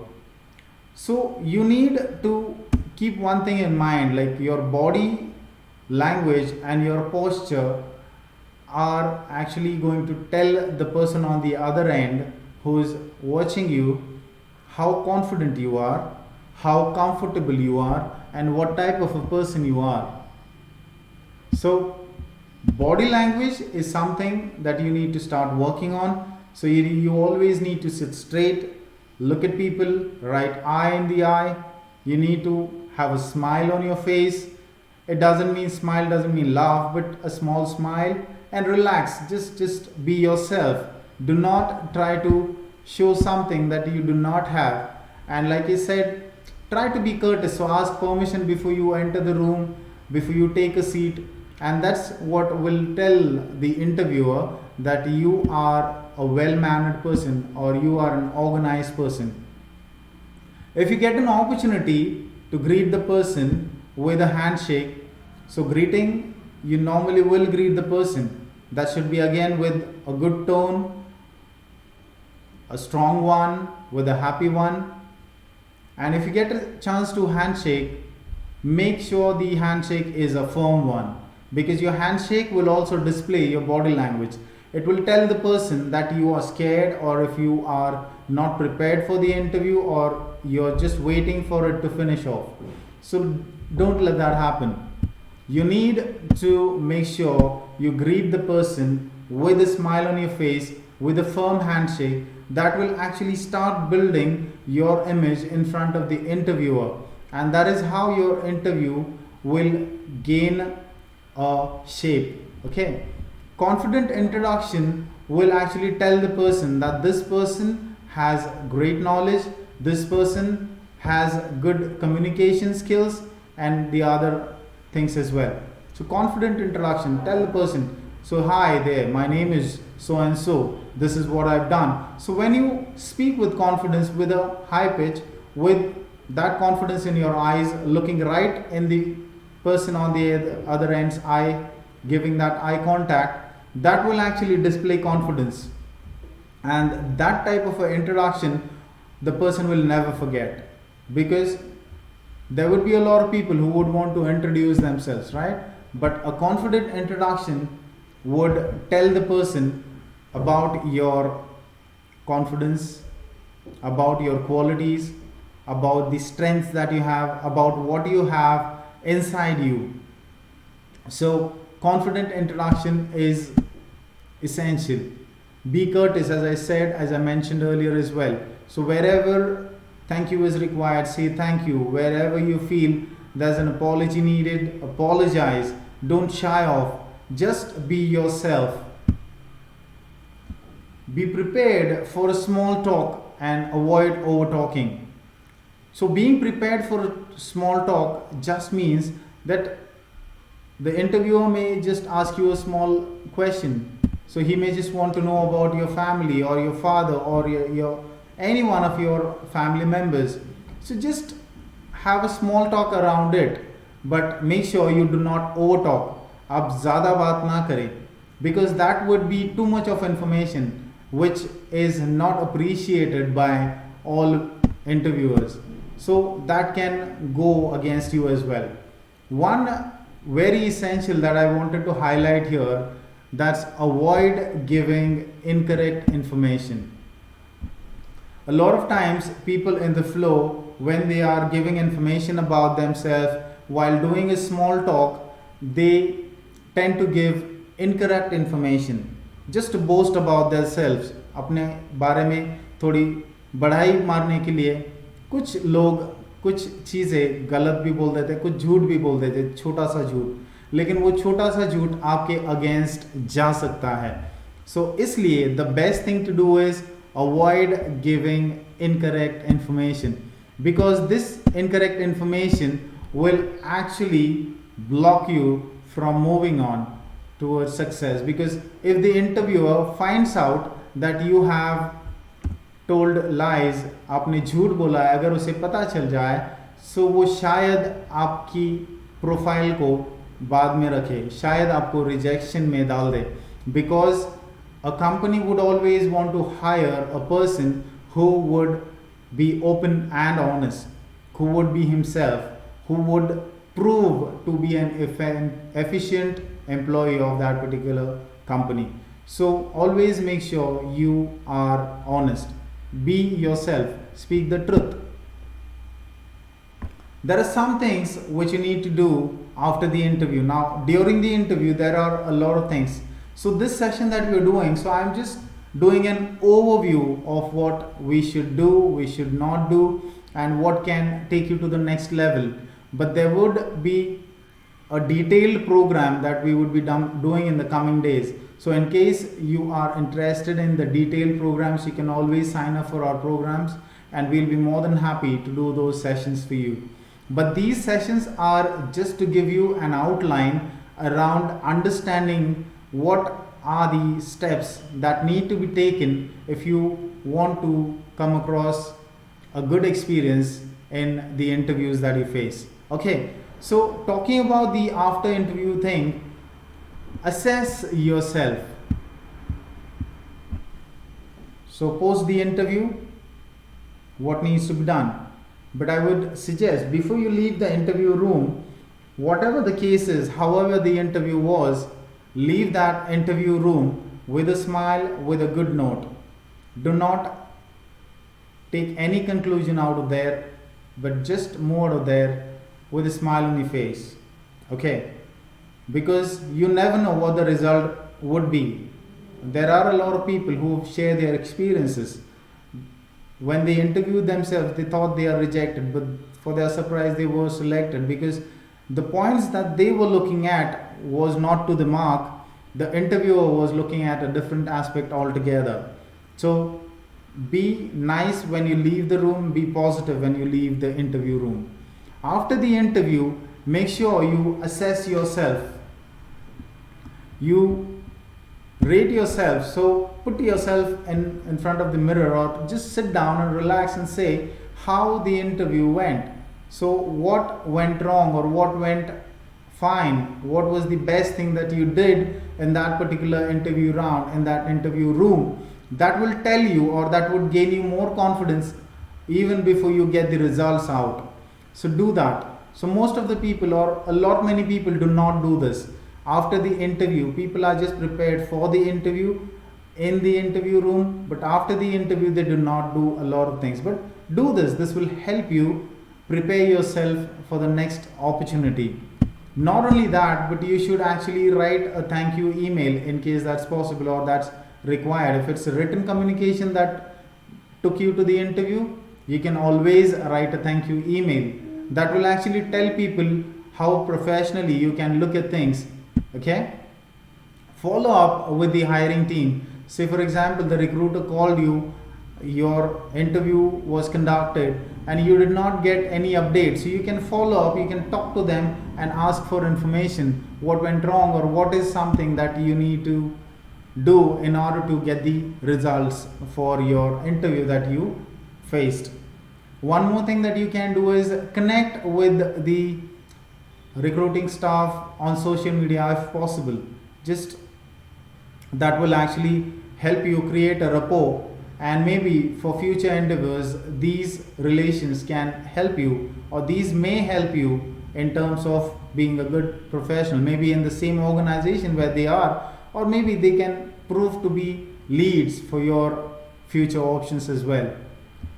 So you need to keep one thing in mind, like your body language and your posture are actually going to tell the person on the other end who is watching you how confident you are, how comfortable you are, and what type of a person you are. So body language is something that you need to start working on. So you always need to sit straight, look at people, right eye in the eye. You need to have a smile on your face. It doesn't mean smile, doesn't mean laugh, but a small smile, and relax. Just be yourself. Do not try to show something that you do not have. And like I said, try to be courteous. So ask permission before you enter the room, before you take a seat. And that's what will tell the interviewer that you are a well-mannered person or you are an organized person. If you get an opportunity to greet the person with a handshake, so greeting, you normally will greet the person. That should be again with a good tone, a strong one, with a happy one. And if you get a chance to handshake, make sure the handshake is a firm one, because your handshake will also display your body language. It will tell the person that you are scared, or if you are not prepared for the interview, or you're just waiting for it to finish off. So don't let that happen. You need to make sure you greet the person with a smile on your face, with a firm handshake. That will actually start building your image in front of the interviewer, and that is how your interview will gain a shape. Okay, confident introduction will actually tell the person that this person has great knowledge, this person has good communication skills, and the other things as well. So confident introduction, tell the person, so hi there, my name is so and so, this is what I've done. So when you speak with confidence, with a high pitch, with that confidence in your eyes, looking right in the person on the other end's eye, giving that eye contact, that will actually display confidence. And that type of an introduction, the person will never forget, because there would be a lot of people who would want to introduce themselves, right? But a confident introduction would tell the person about your confidence, about your qualities, about the strengths that you have, about what you have inside you. So confident introduction is essential. Be courteous, as I said, as I mentioned earlier as well. So wherever thank you is required, say thank you. Wherever you feel there's an apology needed, apologize. Don't shy off. Just be yourself. Be prepared for a small talk and avoid over talking. So being prepared for a small talk just means that the interviewer may just ask you a small question. So he may just want to know about your family, or your father, or your any one of your family members. So just have a small talk around it, but make sure you do not over talk. आप ज़्यादा बात ना करें, because that would be too much of information which is not appreciated by all interviewers. So that can go against you as well. One very essential that I wanted to highlight here, that's avoid giving incorrect information. A lot of times people in the flow, when they are giving information about themselves while doing a small talk, they tend to give incorrect information just to boast about themselves. अपने बारे में थोड़ी बढ़ाई मारने के लिए कुछ लोग कुछ चीज़ें गलत भी बोल देते, कुछ झूठ भी बोल देते, छोटा सा झूठ, लेकिन वो छोटा सा झूठ आपके अगेंस्ट जा सकता है. सो इसलिए the best thing to do is avoid giving incorrect information, because this incorrect information will actually block you from moving on towards success. Because if the interviewer finds out that you have told lies, आपने झूठ बोला है, अगर उसे पता चल जाए, so वो शायद आपकी प्रोफाइल को बाद में रखे, शायद आपको रिजेक्शन में डाल दे. Because a company would always want to hire a person who would be open and honest, who would be himself, who would prove to be an efficient employee of that particular company. So always make sure you are honest. Be yourself. Speak the truth. There are some things which you need to do after the interview. Now, during the interview, there are a lot of things. So this session that we are doing, so I'm just doing an overview of what we should do, we should not do, and what can take you to the next level. But there would be a detailed program that we would be doing in the coming days. So in case you are interested in the detailed programs, you can always sign up for our programs, and we'll be more than happy to do those sessions for you. But these sessions are just to give you an outline around understanding what are the steps that need to be taken if you want to come across a good experience in the interviews that you face. Okay, so talking about the after interview thing, assess yourself. So post the interview, what needs to be done? But I would suggest before you leave the interview room, whatever the case is, however the interview was, leave that interview room with a smile, with a good note. Do not take any conclusion out of there, but just move out of there with a smile on your face. Okay, because you never know what the result would be. There are a lot of people who share their experiences. When they interviewed themselves, they thought they are rejected, but for their surprise, they were selected because the points that they were looking at was not to the mark. The interviewer was looking at a different aspect altogether. So be nice when you leave the room, be positive when you leave the interview room. After the interview, make sure you assess yourself. You rate yourself. So put yourself in front of the mirror or just sit down and relax and say how the interview went. So what went wrong or what went fine? What was the best thing that you did in that particular interview round, in that interview room? That will tell you, or that would gain you more confidence even before you get the results out. So do that. So most of the people, or a lot many people, do not do this. After the interview, people are just prepared for the interview in the interview room, but after the interview they do not do a lot of things. But do this. This will help you prepare yourself for the next opportunity. Not only that, but you should actually write a thank you email in case that's possible or that's required. If it's a written communication that took you to the interview, you can always write a thank you email. That will actually tell people how professionally you can look at things. Okay? Follow up with the hiring team. Say for example, the recruiter called you, your interview was conducted and you did not get any updates. So you can follow up, you can talk to them and ask for information, what went wrong or what is something that you need to do in order to get the results for your interview that you faced. One more thing that you can do is connect with the recruiting staff on social media if possible. Just that will actually help you create a rapport, and maybe for future endeavors these relations can help you, or these may help you in terms of being a good professional, maybe in the same organization where they are, or maybe they can prove to be leads for your future options as well.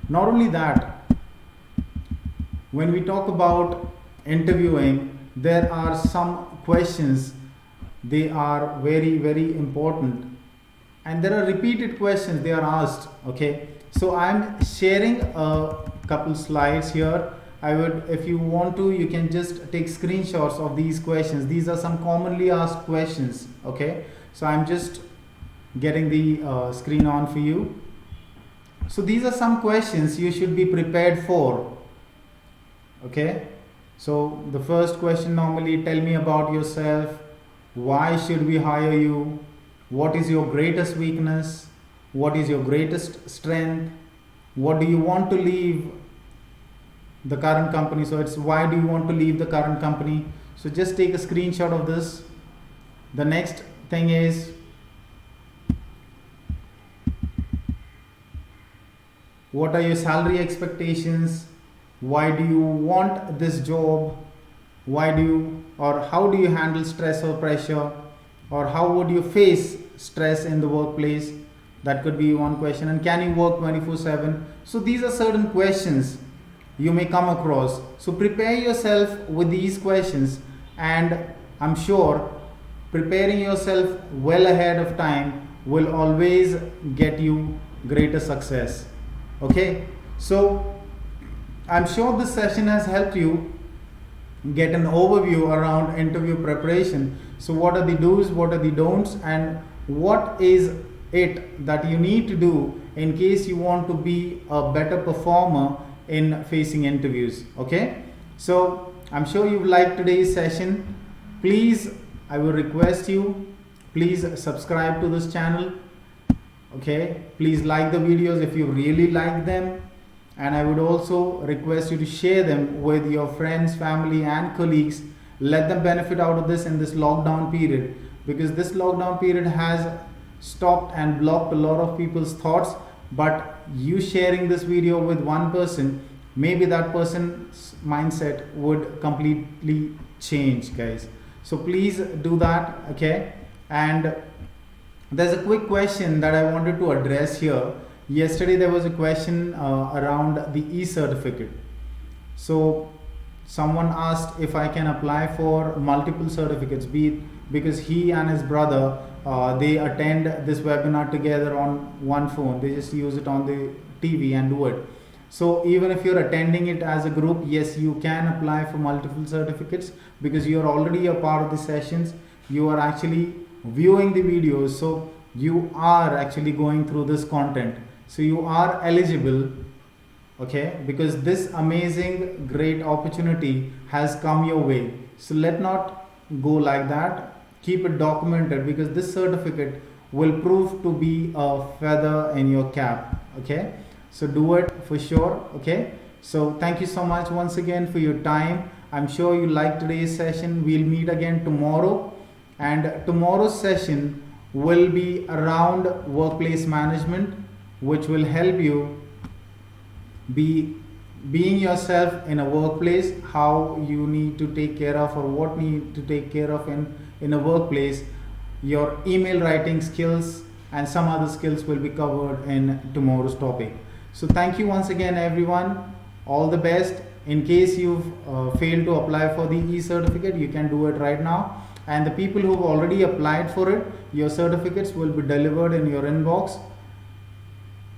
Not only that, when we talk about interviewing, there are some questions, they are very, very important, and there are repeated questions they are asked. Okay, so I'm sharing a couple slides here. I would, if you want to, you can just take screenshots of these questions. These are some commonly asked questions. Okay, so I'm just getting the screen on for you. So these are some questions you should be prepared for. Okay, so the first question normally, tell me about yourself, why should we hire you, what is your greatest weakness, what is your greatest strength, what do you want to leave the current company. So it's why do you want to leave the current company. So just take a screenshot of this. The next thing is, what are your salary expectations, why do you want this job, why do you, or how do you handle stress or pressure, or how would you face stress in the workplace. That could be one question. And can you work 24/7? So these are certain questions you may come across. So prepare yourself with these questions, and I'm sure preparing yourself well ahead of time will always get you greater success. Okay, so I'm sure this session has helped you get an overview around interview preparation. So what are the do's, what are the don'ts, and what is it that you need to do in case you want to be a better performer in facing interviews. Okay, so I'm sure you've liked today's session. Please, I will request you, please subscribe to this channel. Okay, please like the videos if you really like them, and I would also request you to share them with your friends, family, and colleagues. Let them benefit out of this in this lockdown period, because this lockdown period has stopped and blocked a lot of people's thoughts. But you sharing this video with one person, maybe that person's mindset would completely change, guys. So please do that, okay? And there's a quick question that I wanted to address here. Yesterday there was a question around the e-certificate. So someone asked if I can apply for multiple certificates, be it because he and his brother they attend this webinar together on one phone. They just use it on the TV and do it. So even if you're attending it as a group, yes, you can apply for multiple certificates, because you're already a part of the sessions. You are actually viewing the videos, so you are actually going through this content. So you are eligible, okay, because this amazing great opportunity has come your way. So let not go like that. Keep it documented, because this certificate will prove to be a feather in your cap, okay? So do it for sure, okay? So thank you so much once again for your time. I'm sure you liked today's session. We'll meet again tomorrow, and tomorrow's session will be around workplace management, which will help you being yourself in a workplace, how you need to take care of, or what need to take care of in a workplace. Your email writing skills and some other skills will be covered in tomorrow's topic. So thank you once again, everyone. All the best. In case you've failed to apply for the e-certificate, you can do it right now. And the people who've already applied for it, your certificates will be delivered in your inbox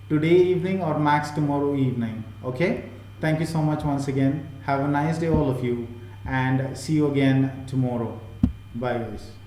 today evening or max tomorrow evening, okay? Thank you so much once again. Have a nice day, all of you, and see you again tomorrow. Bye, guys.